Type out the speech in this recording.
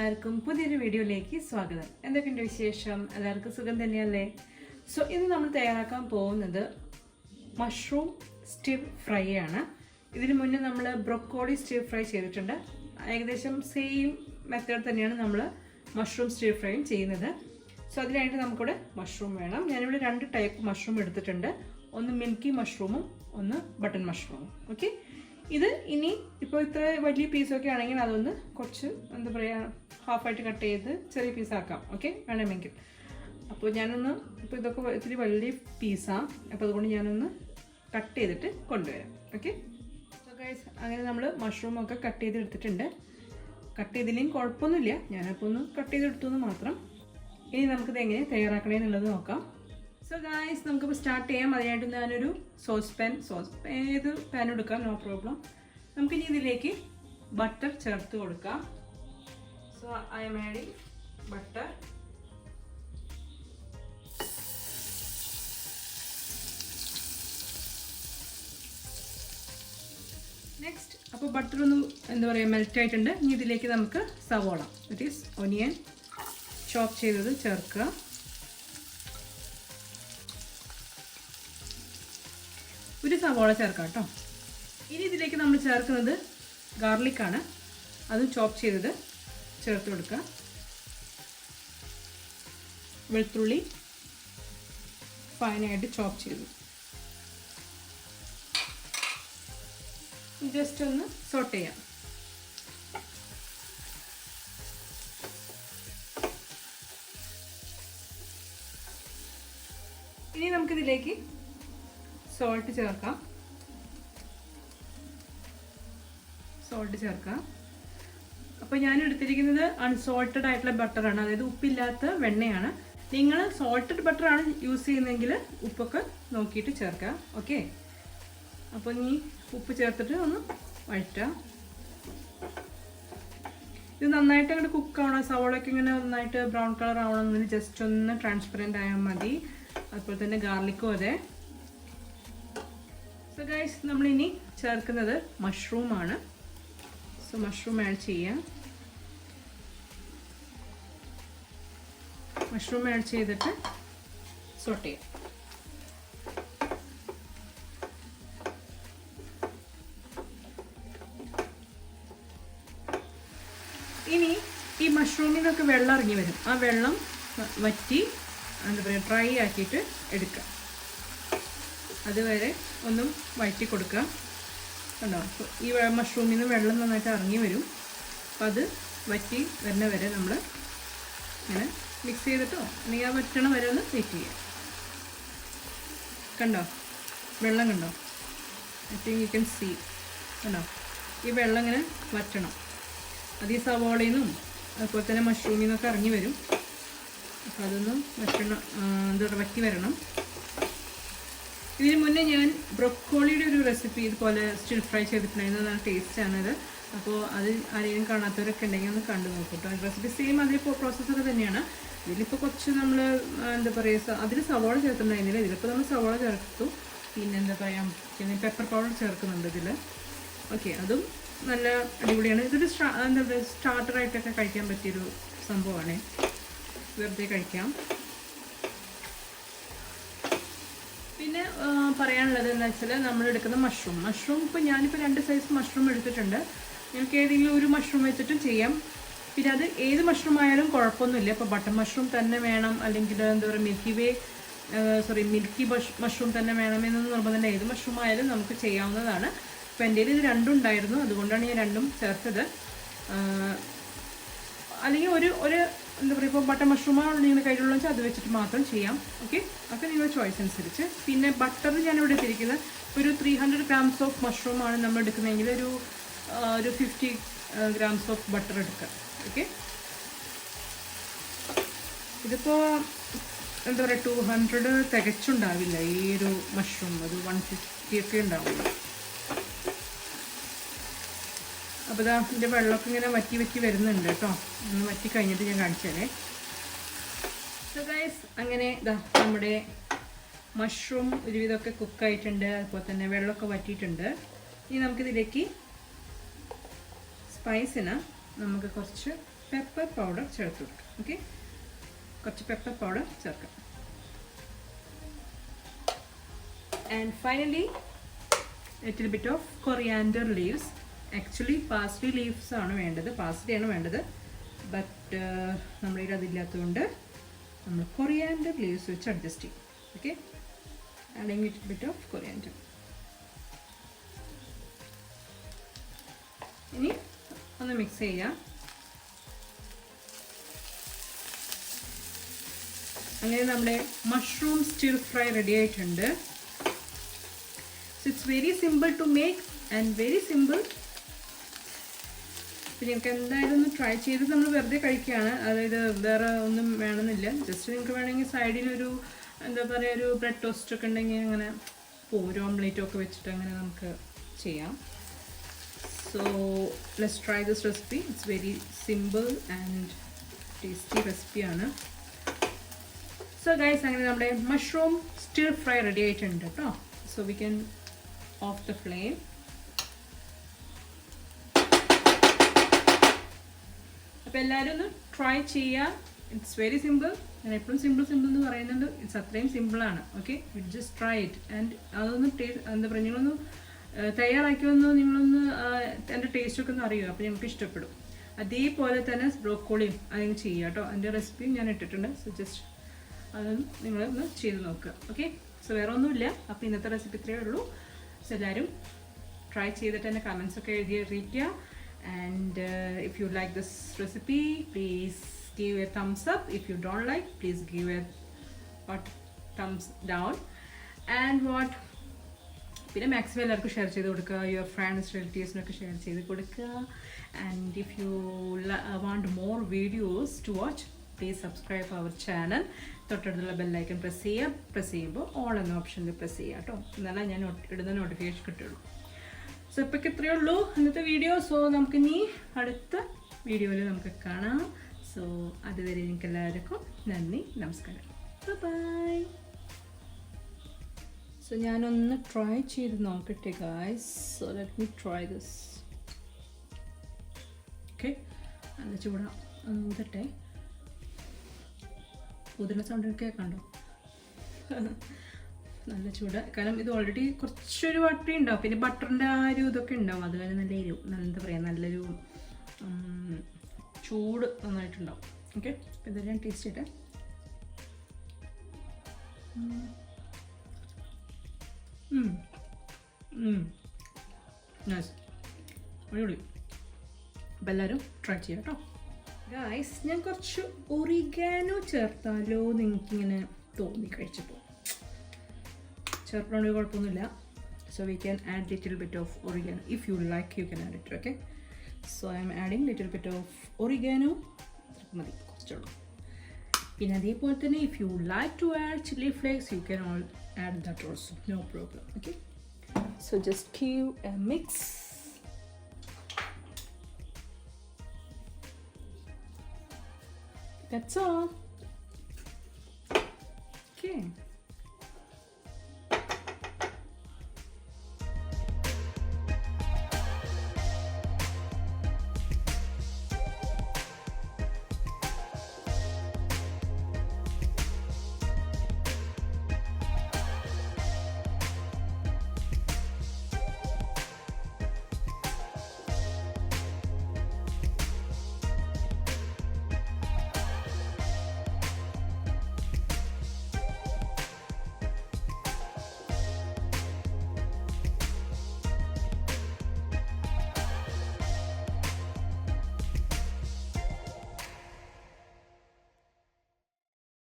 എല്ലാവർക്കും പുതിയൊരു വീഡിയോയിലേക്ക് സ്വാഗതം. എന്തൊക്കെയുണ്ട് വിശേഷം? എല്ലാവർക്കും സുഖം തന്നെയല്ലേ? സോ ഇന്ന് നമ്മൾ തയ്യാറാക്കാൻ പോകുന്നത് മഷ്റൂം സ്റ്റിർ ഫ്രൈ ആണ്. ഇതിന് മുന്നേ നമ്മൾ ബ്രൊക്കോളി സ്റ്റിർ ഫ്രൈ ചെയ്തിട്ടുണ്ട്. ഏകദേശം സെയിം മെത്തേഡ് തന്നെയാണ് നമ്മൾ മഷ്റൂം സ്റ്റിർ ഫ്രൈയും ചെയ്യുന്നത്. സോ അതിനായിട്ട് നമുക്കിവിടെ മഷ്റൂം വേണം. ഞാനിവിടെ 2 ടൈപ്പ് മഷ്റൂം എടുത്തിട്ടുണ്ട്. ഒന്ന് മിൽക്കി മഷ്റൂമും ഒന്ന് ബട്ടൺ മഷ്റൂമും. ഓക്കെ, ഇത് ഇനി ഇപ്പോൾ ഇത്ര വലിയ പീസൊക്കെ ആണെങ്കിൽ അതൊന്ന് കുറച്ച് എന്താ പറയുക ഹാഫായിട്ട് കട്ട് ചെയ്ത് ചെറിയ പീസാക്കാം. ഓക്കെ, വേണമെങ്കിൽ. അപ്പോൾ ഞാനൊന്ന് ഇപ്പോൾ ഇതൊക്കെ ഇത്തിരി വലിയ പീസാണ്, അപ്പോൾ അതുകൊണ്ട് ഞാനൊന്ന് കട്ട് ചെയ്തിട്ട് കൊണ്ടുവരാം. ഓക്കെ, സോ ഗൈസ്, അങ്ങനെ നമ്മൾ മഷ്റൂമൊക്കെ കട്ട് ചെയ്തെടുത്തിട്ടുണ്ട്. കട്ട് ചെയ്തില്ലെങ്കിൽ കുഴപ്പമൊന്നുമില്ല, ഞാനപ്പോൾ ഒന്ന് കട്ട് ചെയ്തെടുത്തു എന്ന് മാത്രം. ഇനി നമുക്കിത് എങ്ങനെ തയ്യാറാക്കണേ എന്നുള്ളത് നോക്കാം. സോ ഗായ്സ്, നമുക്കിപ്പോൾ സ്റ്റാർട്ട് ചെയ്യാം. അതിനായിട്ട് ഞാനൊരു സോസ് പാൻ ഏത് പാൻ എടുക്കാം, നോ പ്രോബ്ലം. നമുക്കിനി ഇതിലേക്ക് ബട്ടർ ചേർത്ത് കൊടുക്കാം. So I am adding butter. Next, അപ്പോൾ ബട്ടർ ഒന്ന് എന്താ പറയുക മെൽറ്റ് ആയിട്ടുണ്ട്. ഇനി ഇതിലേക്ക് നമുക്ക് സവോള, ദറ്റ് ഈസ് ഒനിയൻ ചോപ്പ് ചെയ്തത് ചേർക്കുക. ഒരു സവോള ചേർക്കാം കേട്ടോ. ഇനി ഇതിലേക്ക് നമ്മൾ ചേർക്കുന്നത് ഗാർലിക്കാണ്, അത് ചോപ്പ് ചെയ്തത് ചേർത്ത് കൊടുക്കുക. വെളുത്തുള്ളി ഫൈനായിട്ട് ചോപ്പ് ചെയ്തു. ജസ്റ്റ് ഒന്ന് സോട്ട് ചെയ്യാം. ഇനി നമുക്കിതിലേക്ക് സോൾട്ട് ചേർക്കാം. അപ്പോൾ ഞാൻ എടുത്തിരിക്കുന്നത് അൺസോൾട്ടഡ് ആയിട്ടുള്ള ബട്ടറാണ്, അതായത് ഉപ്പില്ലാത്ത വെണ്ണയാണ്. നിങ്ങൾ സോൾട്ടഡ് ബട്ടറാണ് യൂസ് ചെയ്യുന്നതെങ്കിൽ ഉപ്പൊക്കെ നോക്കിയിട്ട് ചേർക്കുക. ഓക്കെ, അപ്പോൾ ഇനി ഉപ്പ് ചേർത്തിട്ട് ഒന്ന് വഴറ്റുക. ഇത് നന്നായിട്ട് അങ്ങോട്ട് കുക്കാവണം. സവോളയൊക്കെ ഇങ്ങനെ നന്നായിട്ട് ബ്രൗൺ കളർ ആവണമെന്ന് ജസ്റ്റ് ഒന്ന് ട്രാൻസ്പെറൻ്റ് ആയാൽ മതി. അതുപോലെ തന്നെ ഗാർലിക്കും അതെ. സോ ഗൈസ്, നമ്മളിനി ചേർക്കുന്നത് മഷ്റൂമാണ്. സോ മഷ്റൂം ആഡ് ചെയ്യാം. മഷ്റൂം ആഡ് ചെയ്തിട്ട് സോട്ട് ചെയ്യാം. ഇനി ഈ മഷ്റൂമിൽ നിന്നൊക്കെ വെള്ളം ഇറങ്ങി വരും. ആ വെള്ളം വറ്റി എന്താ പറയുക ഡ്രൈ ആക്കിയിട്ട് എടുക്കുക. അതുവരെ ഒന്നും വഴറ്റി കൊടുക്കുക. കണ്ടോ, ഈ മഷ്റൂമിൽ നിന്ന് വെള്ളം നന്നായിട്ട് ഇറങ്ങി വരും. അപ്പം അത് വറ്റി വരുന്ന വരെ നമ്മൾ ഇങ്ങനെ മിക്സ് ചെയ്തിട്ടോ അല്ലെങ്കിൽ ആ വറ്റണ വരെ ഒന്ന് വെയിറ്റ് ചെയ്യുക. കണ്ടോ, വെള്ളം കണ്ടോ? I think you can see. കണ്ടോ, ഈ വെള്ളം ഇങ്ങനെ വറ്റണം. അത് ഈ സവോളയിൽ നിന്നും അതുപോലെ തന്നെ മഷ്റൂമിൽ നിന്നൊക്കെ ഇറങ്ങി വരും. അപ്പോൾ അതൊന്നും വറ്റി വരണം. ഇതിന് മുന്നേ ഞാൻ ബ്രൊക്കോളിയുടെ ഒരു റെസിപ്പി ഇതുപോലെ സ്റ്റിർ ഫ്രൈ ചെയ്തിട്ടുണ്ടായിരുന്നു. നല്ല ടേസ്റ്റാണത്. അപ്പോൾ അത് ആരെയും കാണാത്തവരൊക്കെ ഉണ്ടെങ്കിൽ ഒന്ന് കണ്ടു നോക്കൂട്ടോ. റെസിപ്പി സെയിം അതിൽ പ്രോസസ്സൊക്കെ തന്നെയാണ്. ഇതിലിപ്പോൾ കുറച്ച് നമ്മൾ എന്താ പറയുക, അതിൽ സവോള ചേർത്തിട്ടുണ്ടായിരുന്നില്ല. ഇതിലിപ്പോൾ നമ്മൾ സവോള ചേർത്തു. പിന്നെ എന്താ പറയുക, പിന്നെ പെപ്പർ പൗഡർ ചേർക്കുന്നുണ്ട് ഇതിൽ. ഓക്കെ, അതും നല്ല അടിപൊളിയാണ്. ഇതൊരു എന്താ പറയുക സ്റ്റാർട്ടറായിട്ടൊക്കെ കഴിക്കാൻ പറ്റിയൊരു സംഭവമാണ്. വെറുതെ കഴിക്കാം. പിന്നെ പറയാനുള്ളത് എന്താ വെച്ചാൽ നമ്മൾ എടുക്കുന്ന മഷ്റൂം ഇപ്പോൾ ഞാനിപ്പോൾ 2 സൈസ് മഷ്റൂം എടുത്തിട്ടുണ്ട്. നിങ്ങൾക്ക് ഏതെങ്കിലും ഒരു മഷ്റൂം വെച്ചിട്ടും ചെയ്യാം. പിന്നെ അത് ഏത് മഷ്റൂം ആയാലും കുഴപ്പമൊന്നുമില്ല. ഇപ്പോൾ ബട്ടൺ മഷ്റൂം തന്നെ വേണം, അല്ലെങ്കിൽ എന്താ പറയുക മിൽക്കി മഷ്റൂം തന്നെ വേണമെന്നൊന്നും നിർബന്ധമില്ല. ഏത് മഷ്റൂം ആയാലും നമുക്ക് ചെയ്യാവുന്നതാണ്. ഇപ്പോൾ എൻ്റെ ഇത് 2 ഉണ്ടായിരുന്നു, അതുകൊണ്ടാണ് ഞാൻ 2 ചേർത്തത്. അല്ലെങ്കിൽ ഒരു എന്താ പറയുക, ഇപ്പോൾ ബട്ടർ മഷ്റൂമാണ് നിങ്ങളുടെ കയ്യിലുള്ള വെച്ചാൽ അത് വെച്ചിട്ട് മാത്രം ചെയ്യാം. ഓക്കെ, ഒക്കെ നിങ്ങളുടെ ചോയ്സ് അനുസരിച്ച്. പിന്നെ ബട്ടർ ഞാനിവിടെ എടുത്തിരിക്കുന്നത് ഒരു 300 grams ഓഫ് മഷ്റൂമാണ് നമ്മൾ എടുക്കുന്നതെങ്കിൽ ഒരു 50 grams ഓഫ് ബട്ടർ എടുക്കുക. ഓക്കെ, ഇതിപ്പോൾ എന്താ പറയുക 200 തികച്ചുണ്ടാവില്ല ഈ ഒരു മഷ്റൂം, ഒരു 150 ഒക്കെ ഉണ്ടാവുള്ളൂ. അപ്പോൾ ഇതാ ഇതിൻ്റെ വെള്ളമൊക്കെ ഇങ്ങനെ വറ്റി വരുന്നുണ്ട് കേട്ടോ. ഒന്ന് വറ്റി കഴിഞ്ഞിട്ട് ഞാൻ കാണിച്ചാലേ. സോ ഗൈസ്, അങ്ങനെ ഇതാ നമ്മുടെ മഷ്റൂം ഒരുവിധമൊക്കെ കുക്കായിട്ടുണ്ട്. അതുപോലെ തന്നെ വെള്ളമൊക്കെ വറ്റിയിട്ടുണ്ട്. ഇനി നമുക്കിതിലേക്ക് സ്പൈസിന് നമുക്ക് കുറച്ച് പെപ്പർ പൗഡർ ചേർത്ത് കൊടുക്കുക. ഓക്കെ, കുറച്ച് പെപ്പർ പൗഡർ ചേർക്കാം. And finally little bit of coriander leaves. Actually parsley leaves ആണ് വേണ്ടത്, പാസ്ലിയാണ് വേണ്ടത്. ബട്ട് നമ്മളിൽ അതില്ലാത്തതുകൊണ്ട് നമ്മൾ കൊറിയാൻഡർ ലീവ്സ് വെച്ച് അഡ്ജസ്റ്റ് ചെയ്യും. Okay, adding little bit of coriander. ഇനി ഒന്ന് മിക്സ് ചെയ്യാം. അങ്ങനെ നമ്മുടെ മഷ്റൂം സ്റ്റിർ ഫ്രൈ റെഡി ആയിട്ടുണ്ട്. So it's very simple to make and very simple. പിന്നെ നിങ്ങൾക്ക് എന്തായാലും ഒന്ന് ട്രൈ ചെയ്ത് നമ്മൾ വെറുതെ കഴിക്കുകയാണ്, അതായത് വേറെ ഒന്നും വേണമെന്നില്ല. ജസ്റ്റ് നിങ്ങൾക്ക് വേണമെങ്കിൽ സൈഡിലൊരു എന്താ പറയുക, ഒരു ബ്രെഡ് ടോസ്റ്റ് ഒക്കെ ഉണ്ടെങ്കിൽ അങ്ങനെ ഒരു ഓംലേറ്റും ഒക്കെ വെച്ചിട്ട് അങ്ങനെ നമുക്ക് ചെയ്യാം. So let's try this recipe. It's very simple and tasty recipe ആണ്. So guys, അങ്ങനെ നമ്മുടെ മഷ്റൂം സ്റ്റിർ ഫ്രൈ റെഡി ആയിട്ടുണ്ട് കേട്ടോ. So we can off the flame. അപ്പോൾ എല്ലാവരും ഒന്ന് ട്രൈ ചെയ്യുക. It's very simple. ഞാൻ എപ്പോഴും സിമ്പിൾ എന്ന് പറയുന്നുണ്ട്, ഇറ്റ്സ് അത്രയും സിമ്പിളാണ്. Okay, you just try it. And അതൊന്ന് എന്താ പറയുക, നിങ്ങളൊന്ന് തയ്യാറാക്കിയൊന്ന് നിങ്ങളൊന്ന് എൻ്റെ ടേസ്റ്റൊക്കെ ഒന്ന് അറിയുക, അപ്പോൾ ഞങ്ങൾക്ക് ഇഷ്ടപ്പെടും. അതേപോലെ തന്നെ ബ്രോക്കോളിയും അതിന് ചെയ്യുക കേട്ടോ. അതിൻ്റെ റെസിപ്പിയും ഞാൻ ഇട്ടിട്ടുണ്ട്. സോ ജസ്റ്റ് അതൊന്ന് നിങ്ങളൊന്ന് ചെയ്ത് നോക്കുക. ഓക്കെ, സോ വേറെ ഒന്നുമില്ല. അപ്പോൾ ഇന്നത്തെ റെസിപ്പി ഇത്രയേ ഉള്ളൂ. സോ എല്ലാവരും ട്രൈ ചെയ്തിട്ട് എൻ്റെ കമൻസൊക്കെ എഴുതി അറിയിക്കുക. And if you like this recipe please give a thumbs up. If you don't like, please give a thumbs down. And what പിന്നെ മാക്സിമം എല്ലാവർക്കും ഷെയർ ചെയ്ത് കൊടുക്കുക. യുവർ ഫ്രണ്ട്സ് റിലേറ്റീവ്സിനൊക്കെ ഷെയർ ചെയ്ത് കൊടുക്കുക. And if you want more videos to watch, please subscribe our channel. തൊട്ടടുത്തുള്ള bell icon press ചെയ്യുക. Press ചെയ്യുമ്പോൾ ഓൾ എന്ന ഓപ്ഷനിൽ പ്രസ് ചെയ്യുക കേട്ടോ. എന്നാലേ ഞാൻ ഇടുന്ന നോട്ടിഫിക്കേഷൻ കിട്ടുള്ളൂ. സോ ഇപ്പോഴേക്ക് ഇത്രയേ ഉള്ളൂ ഇന്നത്തെ വീഡിയോ. സോ നമുക്കിനി അടുത്ത വീഡിയോയിൽ നമുക്ക് കാണാം. സോ അതുവരെ നിങ്ങൾക്ക് എല്ലാവർക്കും നന്ദി, നമസ്കാരം, ബൈ. സോ ഞാനൊന്ന് ട്രൈ ചെയ്ത് നോക്കട്ടെ guys. So let me try this. Okay, നല്ല ചൂടാ, ഒന്ന് ഊതട്ടെ. ഊതുന്ന സൗണ്ട് കേൾക്കണ്ടോ? നല്ല ചൂട്. കാരണം ഇത് ഓൾറെഡി കുറച്ചൊരു വട്ടി ഉണ്ടാവും, പിന്നെ ബട്ടറിൻ്റെ ആ ഒരു ഇതൊക്കെ ഉണ്ടാവും. അതുപോലെ നല്ല എന്താ പറയുക, നല്ലൊരു ചൂട് നന്നായിട്ടുണ്ടാവും. ഓക്കെ, ഇത് ഞാൻ ടേസ്റ്റ് ചെയ്യട്ടെ. നൈസ്, അടിപൊളി. അപ്പോൾ എല്ലാവരും ട്രൈ ചെയ്യാം കേട്ടോ. ഗായ്സ്, ഞാൻ കുറച്ച് ഒറിഗാനോ ചേർത്താലോ എന്ന് എനിക്കിങ്ങനെ തോന്നി കഴിച്ചപ്പോൾ. ചേർക്കണമെങ്കിൽ കുഴപ്പമൊന്നുമില്ല. So we can add little bit of oregano. If you like you can add it. Okay, so I am adding little bit of oregano. മതി, കുറച്ചുള്ളൂ. പിന്നെ അതേപോലെ തന്നെ if you like to add chilli flakes, you can all add that also, no problem. Okay, so just give a mix. That's all. Okay.